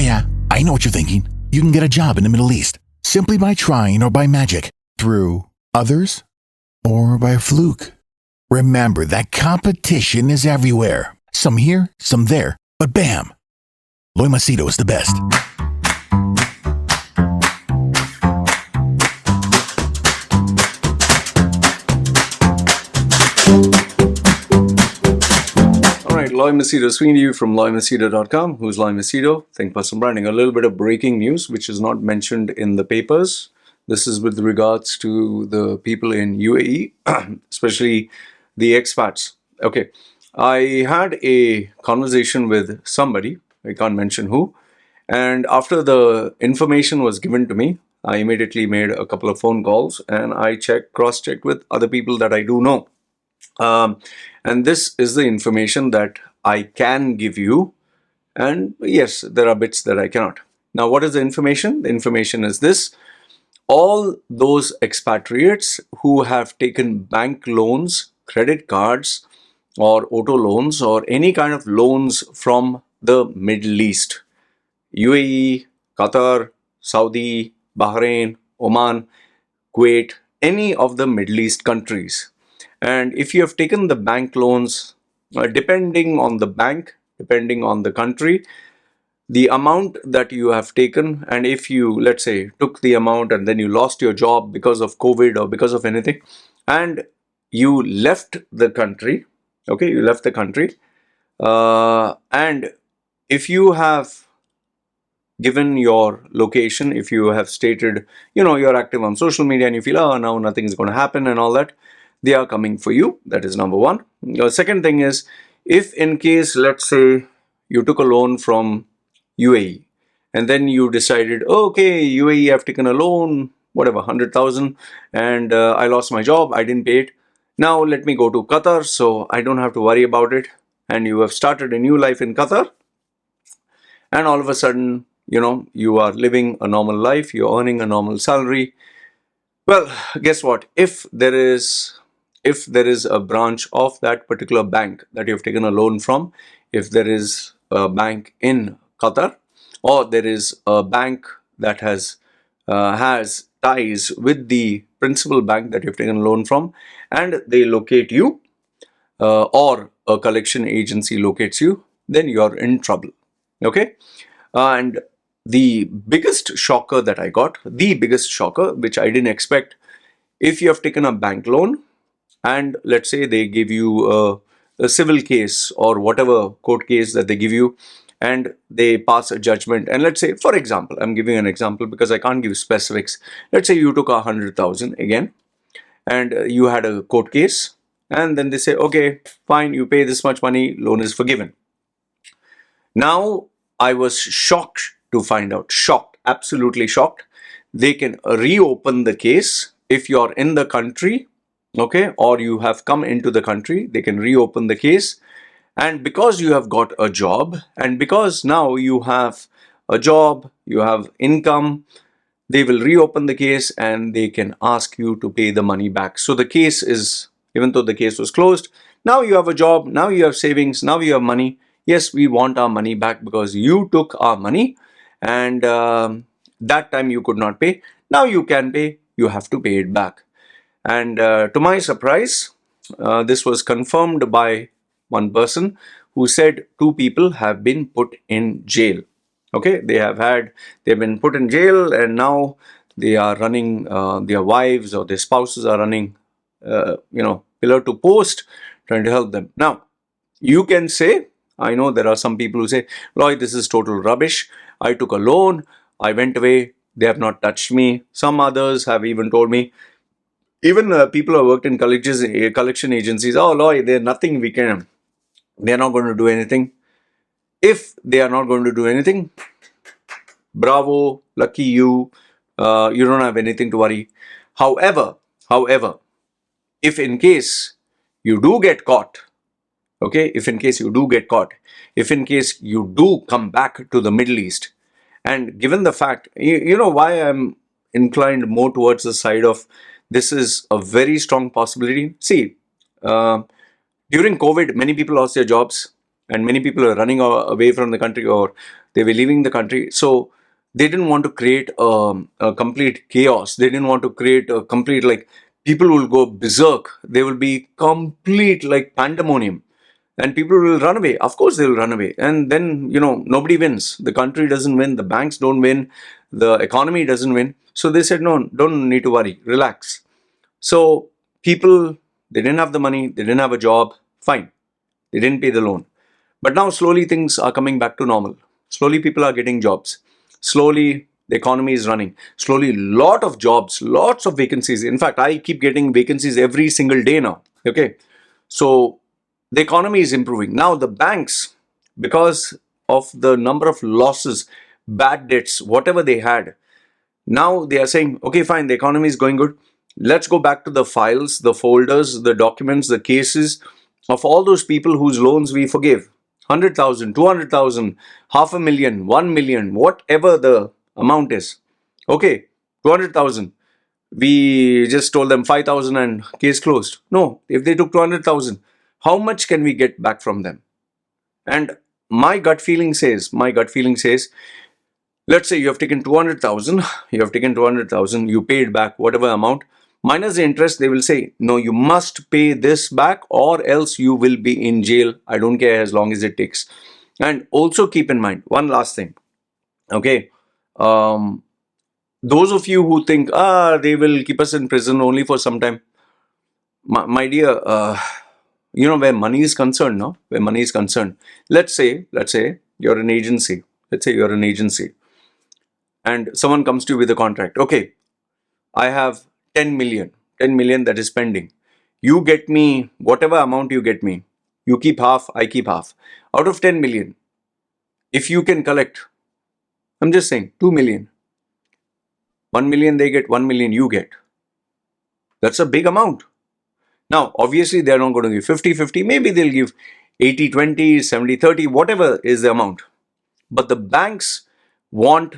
Yeah, I know what you're thinking. You can get a job in the Middle East simply by trying or by magic, through others, or by a fluke. Remember that competition is everywhere. Some here, some there, but bam! Loy Machedo is the best. Loy Machedo speaking to you from loymachedo.com. Who's Loy Machedo? Think Personal Branding. A little bit of breaking news which is not mentioned in the papers. This is with regards to the people in UAE, especially the expats. Okay, I had a conversation with somebody, I can't mention who, and after the information was given to me, I immediately made a couple of phone calls and I cross-checked with other people that I do know. And this is the information that I can give you, and yes, there are bits that I cannot. Now, what is the information? The information is this: all those expatriates who have taken bank loans, credit cards, or auto loans, or any kind of loans from the Middle East, UAE, Qatar, Saudi, Bahrain, Oman, Kuwait, any of the Middle East countries. And if you have taken the bank loans, depending on the bank, depending on the country, the amount that you have taken, and if you, let's say, took the amount and then you lost your job because of COVID or because of anything, and you left the country, okay, you left the country, and if you have given your location, if you have stated, you're active on social media and you feel, oh, now nothing is going to happen and all that, they are coming for you. That is number one. The second thing is, if in case, let's say, you took a loan from UAE and then you decided, okay, UAE, I've taken a loan, whatever, 100,000, and I lost my job, I didn't pay it. Now let me go to Qatar so I don't have to worry about it. And you have started a new life in Qatar, and all of a sudden, you are living a normal life, you're earning a normal salary. Well, guess what? If there is a branch of that particular bank that you've taken a loan from, if there is a bank in Qatar, or there is a bank that has ties with the principal bank that you've taken a loan from, and they locate you, or a collection agency locates you, then you're in trouble. Okay? And the biggest shocker that I got, which I didn't expect, if you have taken a bank loan, and let's say they give you a civil case or whatever court case that they give you, and they pass a judgment, and let's say, for example, I'm giving an example because I can't give specifics. Let's say you took 100,000 again, and you had a court case, and then they say, okay, fine, you pay this much money, loan is forgiven. Now, I was shocked to find out, absolutely shocked. They can reopen the case if you're in the country, okay, or you have come into the country. They can reopen the case, and because you have got a job, and because now you have a job, you have income, they will reopen the case and they can ask you to pay the money back. So the case is, even though the case was closed, now you have a job, now you have savings, now you have money. Yes, we want our money back because you took our money, and that time you could not pay. Now you can pay, you have to pay it back. And to my surprise, this was confirmed by one person who said 2 people have been put in jail. Okay, they've been put in jail, and now they are running, their wives or their spouses are running, pillar to post, trying to help them. Now, you can say, I know there are some people who say, Loy, this is total rubbish. I took a loan, I went away, they have not touched me. Some others have even told me, even people who worked in collection agencies, oh, Loy, they're nothing they're not going to do anything. If they are not going to do anything, bravo, lucky you, you don't have anything to worry. However, if in case you do get caught, okay, if in case you do come back to the Middle East, and given the fact, you know why I'm inclined more towards the side of this is a very strong possibility. See, during COVID, many people lost their jobs. and many people are running away from the country, or they were leaving the country. So they didn't want to create a complete chaos. They didn't want to create a complete, like, people will go berserk. They will be complete, like, pandemonium, and people will run away. Of course they will run away, and then, nobody wins. The country doesn't win, the banks don't win, the economy doesn't win. So they said, no, don't need to worry, relax. So people, they didn't have the money, they didn't have a job, fine, they didn't pay the loan. But now slowly things are coming back to normal. Slowly people are getting jobs. Slowly the economy is running. Slowly lot of jobs, lots of vacancies. In fact, I keep getting vacancies every single day now. Okay. So the economy is improving. Now the banks, because of the number of losses, bad debts, whatever they had, now they are saying, okay, fine, the economy is going good. Let's go back to the files, the folders, the documents, the cases of all those people whose loans we forgave. 100,000, 200,000, 500,000, 1 million, whatever the amount is. Okay, 200,000. We just told them 5,000 and case closed. No, if they took 200,000, how much can we get back from them? And my gut feeling says, let's say you have taken 200,000, you paid back whatever amount, minus the interest. They will say, no, you must pay this back or else you will be in jail. I don't care as long as it takes. And also keep in mind, one last thing. Okay. Those of you who think, they will keep us in prison only for some time. My dear, where money is concerned, no? Where money is concerned. Let's say you're an agency. And someone comes to you with a contract. Okay, I have 10 million that is pending. You get me whatever amount you get me. You keep half, I keep half. Out of 10 million, if you can collect, I'm just saying, 2 million. 1 million they get, 1 million you get. That's a big amount. Now, obviously, they're not going to give 50-50. Maybe they'll give 80-20, 70-30, whatever is the amount. But the banks want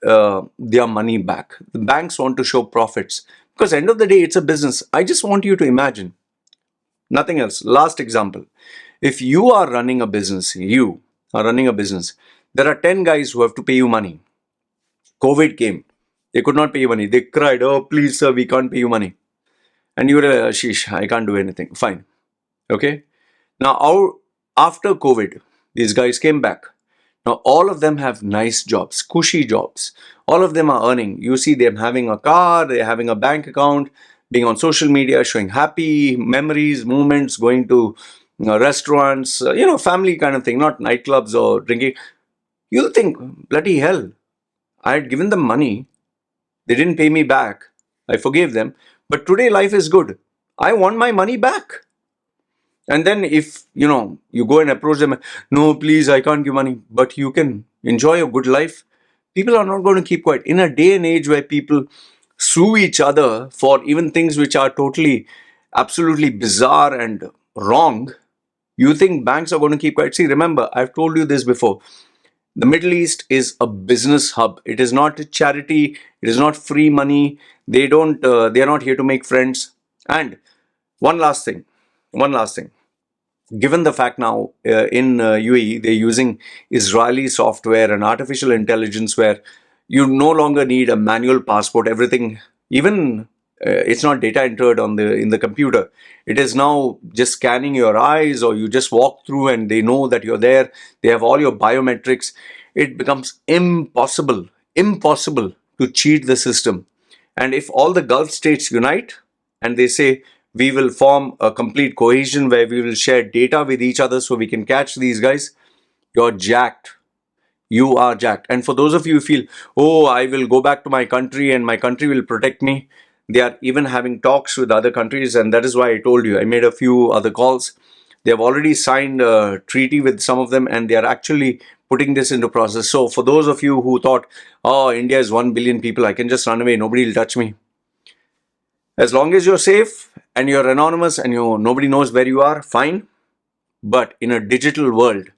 their money back. The banks want to show profits, because end of the day, it's a business. I just want you to imagine, nothing else. Last example. If you are running a business, there are 10 guys who have to pay you money. COVID came. They could not pay you money. They cried, oh, please, sir, we can't pay you money. And you were, sheesh, I can't do anything. Fine. Okay. Now, after COVID, these guys came back. Now, all of them have nice jobs, cushy jobs. All of them are earning. You see them having a car, they're having a bank account, being on social media, showing happy memories, moments, going to restaurants, family kind of thing, not nightclubs or drinking. You'll think, bloody hell, I had given them money. They didn't pay me back. I forgave them. But today life is good. I want my money back. And then if, you go and approach them, no, please, I can't give money, but you can enjoy a good life. People are not going to keep quiet. In a day and age where people sue each other for even things which are totally, absolutely bizarre and wrong, you think banks are going to keep quiet? See, remember, I've told you this before. The Middle East is a business hub. It is not a charity. It is not free money. They are not here to make friends. And one last thing. Given the fact now in UAE, they're using Israeli software and artificial intelligence where you no longer need a manual passport. Everything, even it's not data entered in the computer. It is now just scanning your eyes, or you just walk through and they know that you're there. They have all your biometrics. It becomes impossible to cheat the system. And if all the Gulf states unite and they say, we will form a complete cohesion where we will share data with each other so we can catch these guys, you're jacked. You are jacked. And for those of you who feel, oh, I will go back to my country and my country will protect me, they are even having talks with other countries. And that is why I told you, I made a few other calls. They have already signed a treaty with some of them, and they are actually putting this into process. So for those of you who thought, oh, India is 1 billion people, I can just run away, nobody will touch me. As long as you're safe and you're anonymous and nobody knows where you are, fine. But in a digital world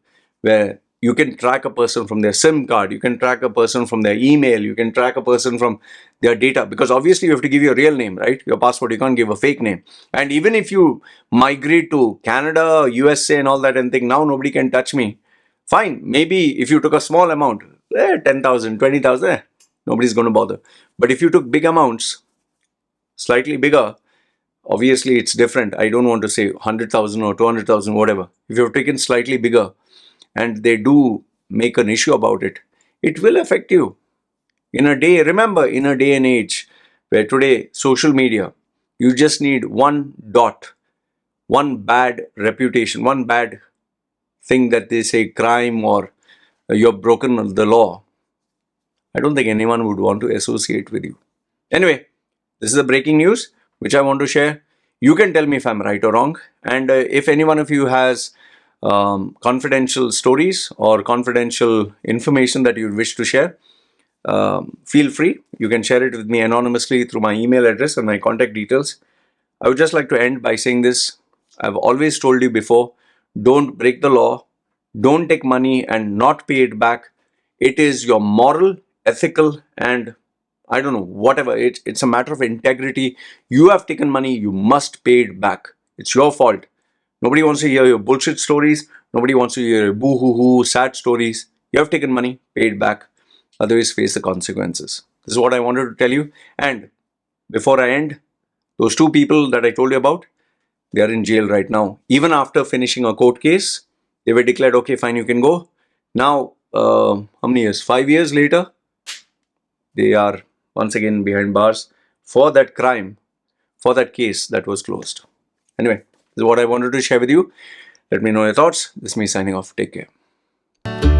where you can track a person from their SIM card, you can track a person from their email, you can track a person from their data, because obviously you have to give your real name, right? Your passport, you can't give a fake name. And even if you migrate to Canada, USA and all that and think, now nobody can touch me, fine. Maybe if you took a small amount, 10,000, 20,000, nobody's going to bother. But if you took big amounts, slightly bigger, obviously it's different. I don't want to say 100,000 or 200,000, whatever. If you've taken slightly bigger and they do make an issue about it, it will affect you. In a day, remember, in a day and age where today social media, you just need one dot, one bad reputation, one bad thing that they say crime or you've broken the law. I don't think anyone would want to associate with you. Anyway, this is the breaking news which I want to share. You can tell me if I'm right or wrong. And if any one of you has confidential stories or confidential information that you wish to share, feel free. You can share it with me anonymously through my email address and my contact details. I would just like to end by saying this. I've always told you before, don't break the law. Don't take money and not pay it back. It is your moral, ethical, and I don't know, whatever. It's a matter of integrity. You have taken money, you must pay it back. It's your fault. Nobody wants to hear your bullshit stories. Nobody wants to hear your boo-hoo-hoo, sad stories. You have taken money, pay it back. Otherwise, face the consequences. This is what I wanted to tell you. And before I end, those two people that I told you about, they are in jail right now. Even after finishing a court case, they were declared, okay, fine, you can go. Now, how many years? 5 years later, they are once again behind bars for that crime, for that case that was closed. Anyway, this is what I wanted to share with you. Let me know your thoughts. This is me signing off. Take care.